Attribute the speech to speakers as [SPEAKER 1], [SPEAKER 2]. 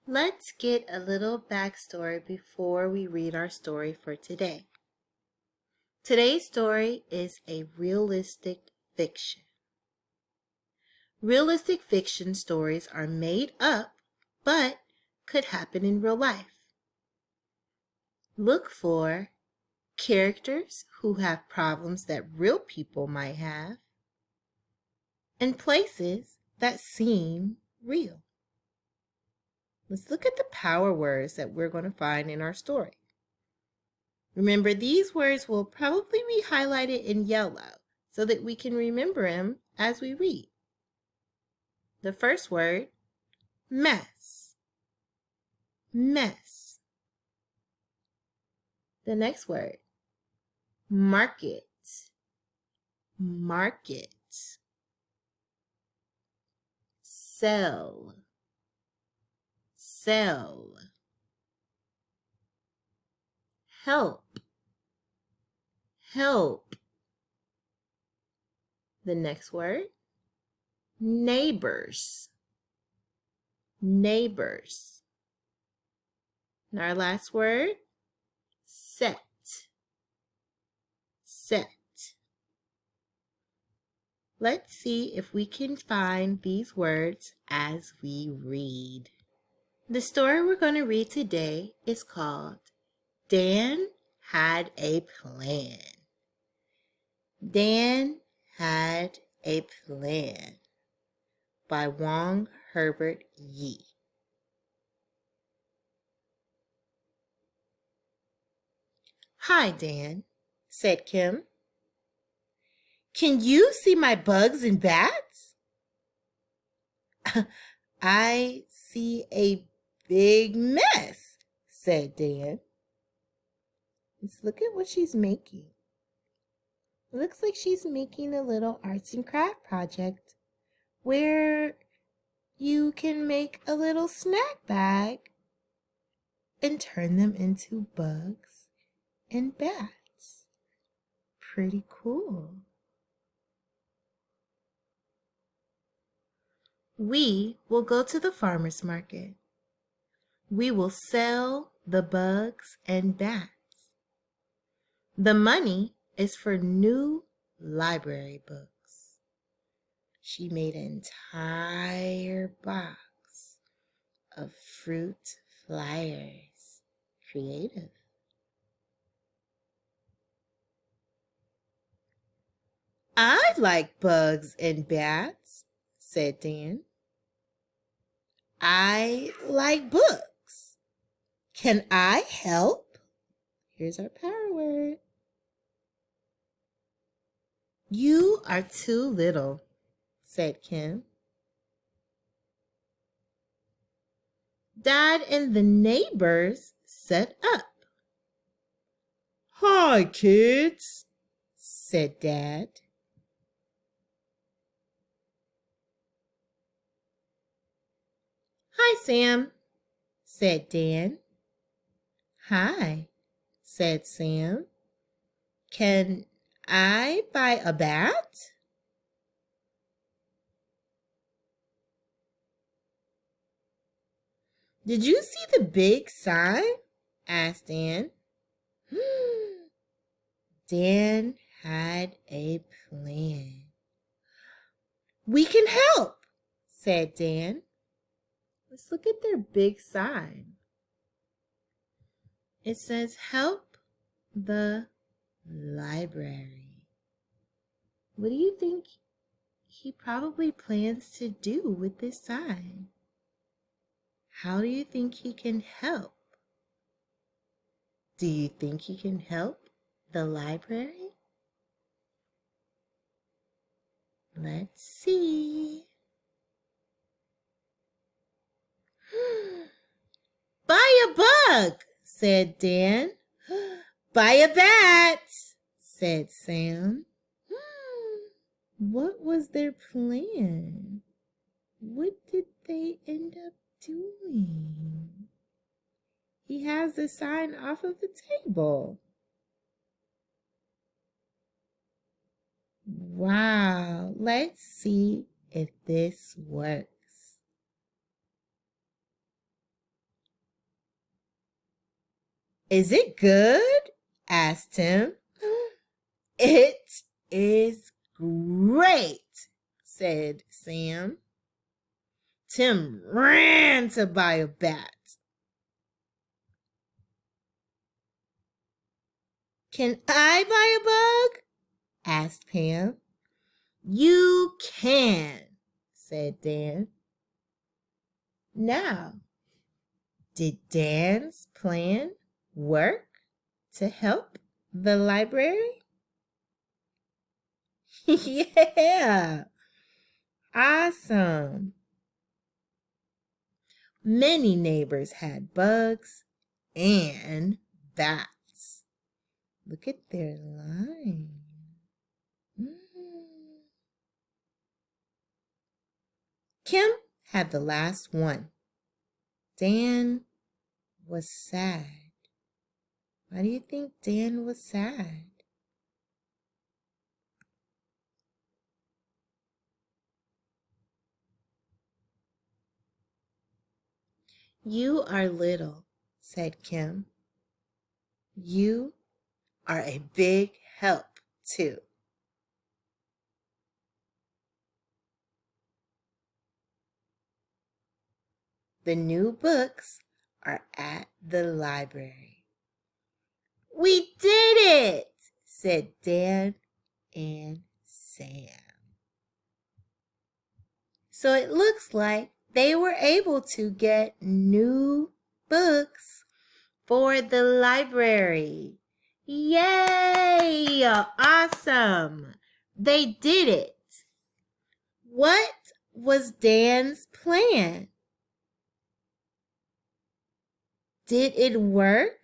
[SPEAKER 1] Let's get a little backstory before we read our story for today. Today's story is a realistic fiction. Realistic fiction stories are made up, but could happen in real life. Look for characters who have problems that real people might have, and places that seem real. Let's look at the power words that we're going to find in our story. Remember, these words will probably be highlighted in yellow so that we can remember them as we read. The first word, mess. Mess. The next word, market. Market. Sell. Sell. Help. Help. The next word, neighbors. Neighbors. And our last word, set. Set. Let's see if we can find these words as we read. The story we're going to read today is called Dan Had a Plan. Dan Had a Plan by Wong Herbert Yi. Hi, Dan, said Kim. Can you see my bugs and bats? I see a big mess, said Dan. Let's look at what she's making. It looks like she's making a little arts and craft project where you can make a little snack bag and turn them into bugs and bats. Pretty cool. We will go to the farmer's market. We will sell the bugs and bats. The money is for new library books. She made an entire box of fruit flyers. Creative. I like bugs and bats, said Dan. I like books. Can I help? Here's our power word. You are too little, said Kim. Dad and the neighbors set up. Hi, kids, said Dad. Hi, Sam, said Dan. Hi, said Sam. Can I buy a bat? Did you see the big sign? Asked Dan. Dan had a plan. We can help, said Dan. Let's look at their big sign. It says, help the library. What do you think he probably plans to do with this sign? How do you think he can help? Do you think he can help the library? Let's see. Buy a bug, said Dan. Buy a bat, said Sam. What was their plan? What did they end up doing? He has the sign off of the table. Wow, let's see if this works. Is it good? Asked Tim. It is great, said Sam. Tim ran to buy a bat. Can I buy a bug? Asked Pam. You can, said Dan. Now, did Dan's plan work to help the library? Yeah, awesome. Many neighbors had bugs and bats. Look at their line. Kim had the last one. Dan was sad. Why do you think Dan was sad? You are little, said Kim. You are a big help, too. The new books are at the library. We did it, said Dan and Sam. So it looks like they were able to get new books for the library. Yay! Awesome! They did it. What was Dan's plan? Did it work?